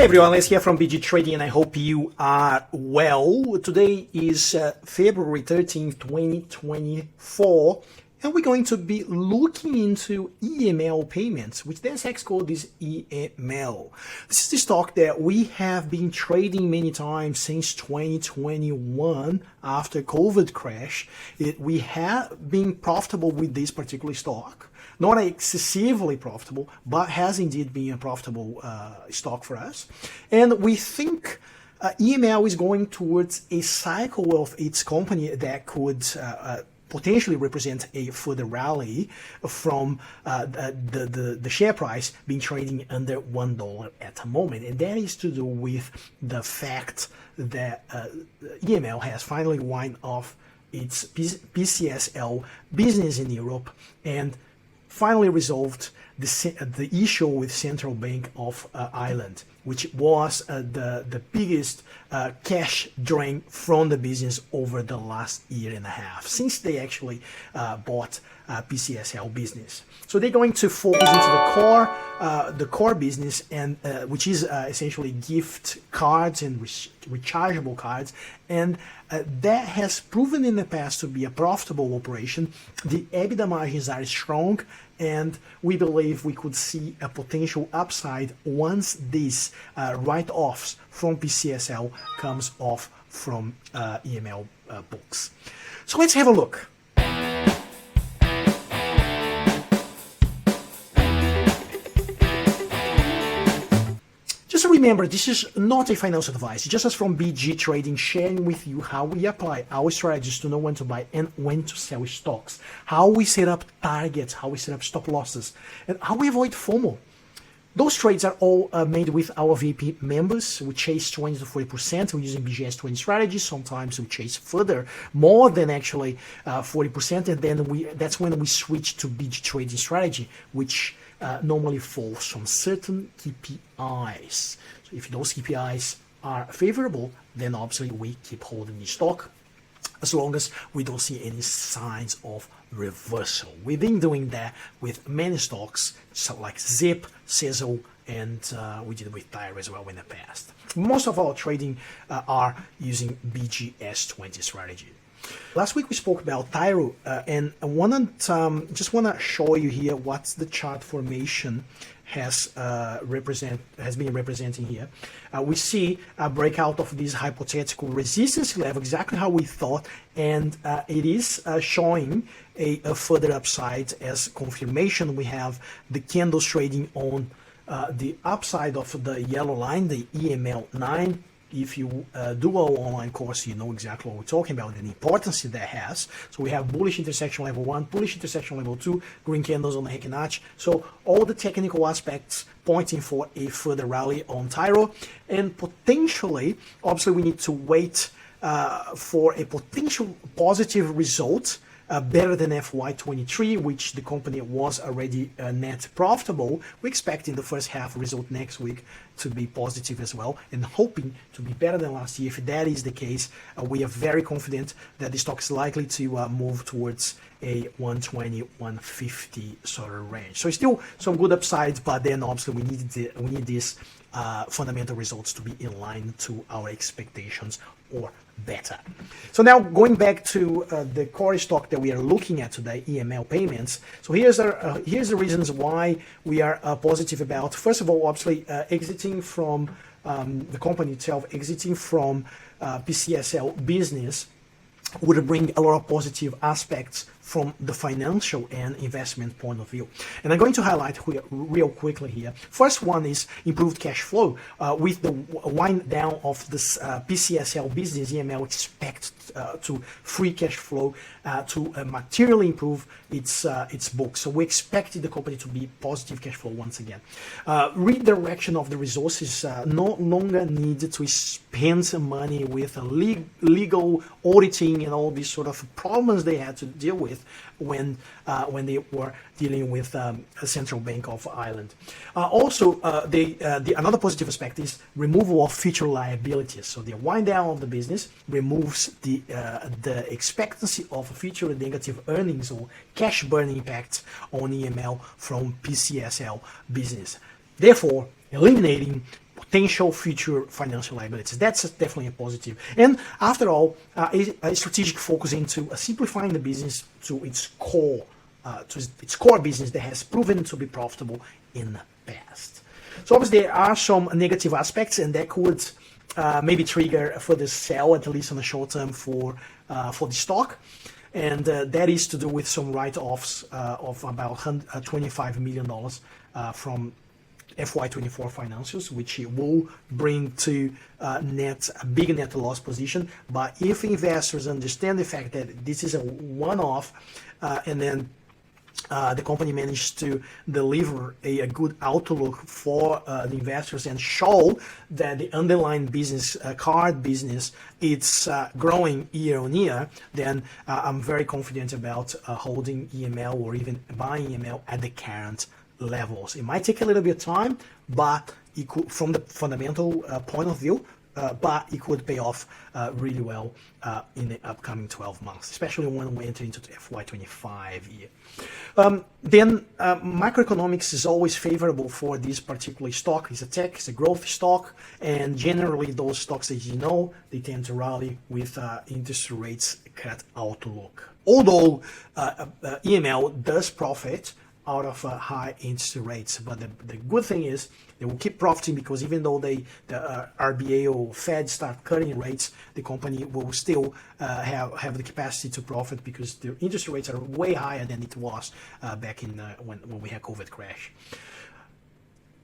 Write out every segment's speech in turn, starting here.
Hey everyone, let's hear from BG Trading and I hope you are well. Today is February 13th, 2024 and we're going to be looking into EML payments, which the SX code is EML. This is the stock that we have been trading many times since 2021 after COVID crash. We have been profitable with this particular stock. Not excessively profitable, but has indeed been a profitable stock for us. And we think EML is going towards a cycle of its company that could potentially represent a further rally from the share price being trading under $1 at the moment. And that is to do with the fact that EML has finally wind off its Pcisil business in Europe and finally resolved the issue with Central Bank of Ireland, which was the biggest cash drain from the business over the last year and a half, since they actually bought Pcisil business. So they're going to focus into the core business, and which is essentially gift cards and rechargeable cards, and that has proven in the past to be a profitable operation. The EBITDA margins are strong, and we believe we could see a potential upside once these write-offs from Pcisil comes off from EML books. So let's have a look. Just remember, this is not a financial advice. It's just as from BG Trading, sharing with you how we apply our strategies to know when to buy and when to sell stocks, how we set up targets, how we set up stop losses, and how we avoid FOMO. Those trades are all made with our VP members. We chase 20 to 40%. We're using BGS 20 strategies. Sometimes we chase further, more than actually 40%, and then that's when we switch to BG Trading strategy, which normally falls from certain KPIs. So if those KPIs are favorable, then obviously we keep holding the stock as long as we don't see any signs of reversal. We've been doing that with many stocks, so like Zip, Pcisil, and we did it with Tyro as well in the past. Most of our trading are using BGS 20 strategy. Last week we spoke about Tyro, and I just want to show you here what the chart formation has been representing here. We see a breakout of this hypothetical resistance level, exactly how we thought, and it is showing a further upside as confirmation. We have the candles trading on the upside of the yellow line, the EML9. If you do our online course, you know exactly what we're talking about and the importance that has. So we have bullish intersection level 1, bullish intersection level 2, green candles on the Heikin Arch. So all the technical aspects pointing for a further rally on Tyro. And potentially, obviously we need to wait for a potential positive result, better than FY23, which the company was already net profitable. We expect in the first half result next week to be positive as well, and hoping to be better than last year. If that is the case, we are very confident that the stock is likely to move towards a 120, 150 sort of range. So still some good upsides, but then obviously we need these fundamental results to be in line to our expectations or better. So now going back to the core stock that we are looking at today, EML payments. So here's the reasons why we are positive about. First of all, obviously exiting from the company itself, exiting from Pcisil business would bring a lot of positive aspects from the financial and investment point of view. And I'm going to highlight real quickly here. First one is improved cash flow. With the wind down of this Pcisil business, EML expects to free cash flow to materially improve its books. So we expected the company to be positive cash flow once again. Redirection of the resources, no longer needed to spend some money with legal auditing and all these sort of problems they had to deal with when they were dealing with a Central Bank of Ireland. Also, another positive aspect is removal of future liabilities. So the wind down of the business removes the expectancy of future negative earnings or cash burn impacts on EML from Pcisil business, therefore eliminating potential future financial liabilities. That's definitely a positive. And after all, a strategic focus into simplifying the business to its core business that has proven to be profitable in the past. So obviously there are some negative aspects, and that could maybe trigger for the sell, at least on the short term, for the stock. And that is to do with some write-offs of about $25 million from FY24 financials, which will bring to a big net loss position. But if investors understand the fact that this is a one-off, and then the company managed to deliver a good outlook for the investors and show that the underlying business, card business, it's growing year on year, then I'm very confident about holding EML or even buying EML at the current levels. It might take a little bit of time, but it could, from the fundamental point of view, but it could pay off really well in the upcoming 12 months, especially when we enter into the FY25 year. Then macroeconomics is always favorable for this particular stock. It's a tech, it's a growth stock, and generally those stocks, as you know, they tend to rally with interest rates cut outlook. Although EML does profit out of high interest rates, but the good thing is they will keep profiting, because even though the RBA or Fed start cutting rates, the company will still have the capacity to profit, because the interest rates are way higher than it was back in when we had COVID crash.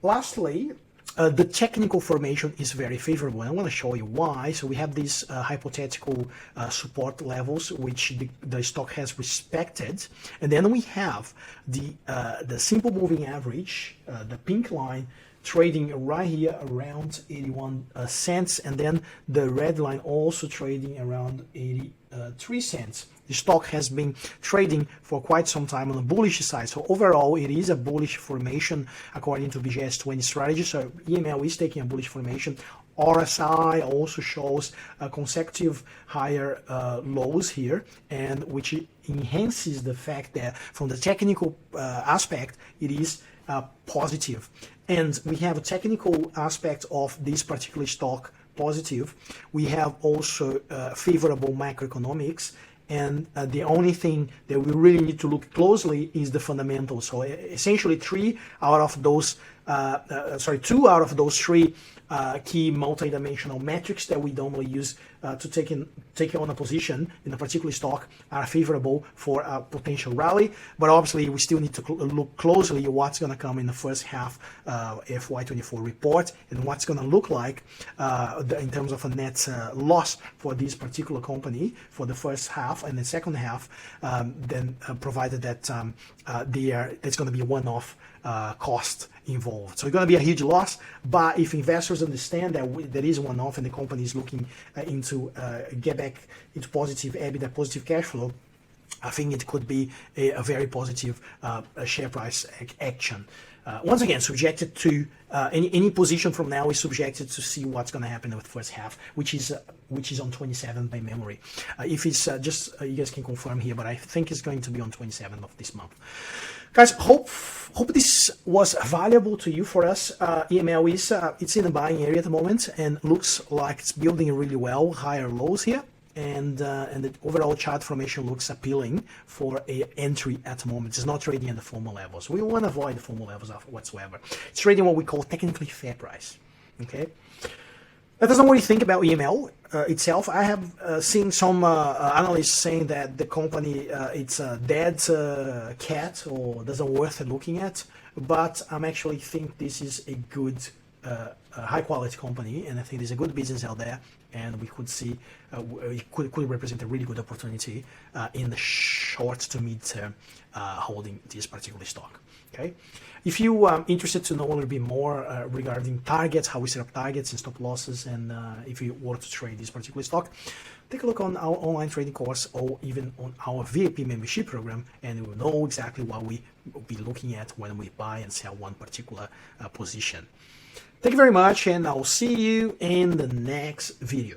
Lastly, the technical formation is very favorable. I want to show you why. So we have these hypothetical support levels, which the stock has respected, and then we have the simple moving average, the pink line, trading right here around 81 cents, and then the red line also trading around 83 cents. The stock has been trading for quite some time on the bullish side. So overall, it is a bullish formation according to BGS20 strategy. So EML is taking a bullish formation. RSI also shows consecutive higher lows here, and which enhances the fact that from the technical aspect, it is positive. And we have a technical aspect of this particular stock positive. We have also favorable macroeconomics. And the only thing that we really need to look closely is the fundamentals. So essentially, two out of those three key multidimensional metrics that we normally use to take on a position in a particular stock are favorable for a potential rally. But obviously, we still need to look closely at what's going to come in the first half FY24 report, and what's going to look like in terms of a net loss for this particular company for the first half and the second half, then provided that there's going to be a one-off cost involved. So it's going to be a huge loss, but if investors understand that there is one-off and the company is looking into get back into positive EBITDA, positive cash flow, I think it could be a very positive share price action. Once again, subjected to any position from now is subjected to see what's going to happen in the first half, which is on 27 by memory. If it's just you guys can confirm here, but I think it's going to be on 27th of this month. Guys, hope this was valuable to you. For us, EML is it's in the buying area at the moment and looks like it's building really well, higher lows here. And the overall chart formation looks appealing for a entry at the moment. It's not trading at the formal levels. We want to avoid the formal levels whatsoever. It's trading what we call technically fair price. Okay. Let us know what you think about EML itself. I have seen some analysts saying that the company it's a dead cat or doesn't worth looking at. But I'm actually think this is a good high quality company, and I think there's a good business out there, and we could see it could represent a really good opportunity in the short to mid term holding this particular stock. Okay, if you are interested to know a little bit more regarding targets, how we set up targets and stop losses, and if you want to trade this particular stock, take a look on our online trading course or even on our VIP membership program, and you will know exactly what we will be looking at when we buy and sell one particular position. Thank you very much, and I'll see you in the next video.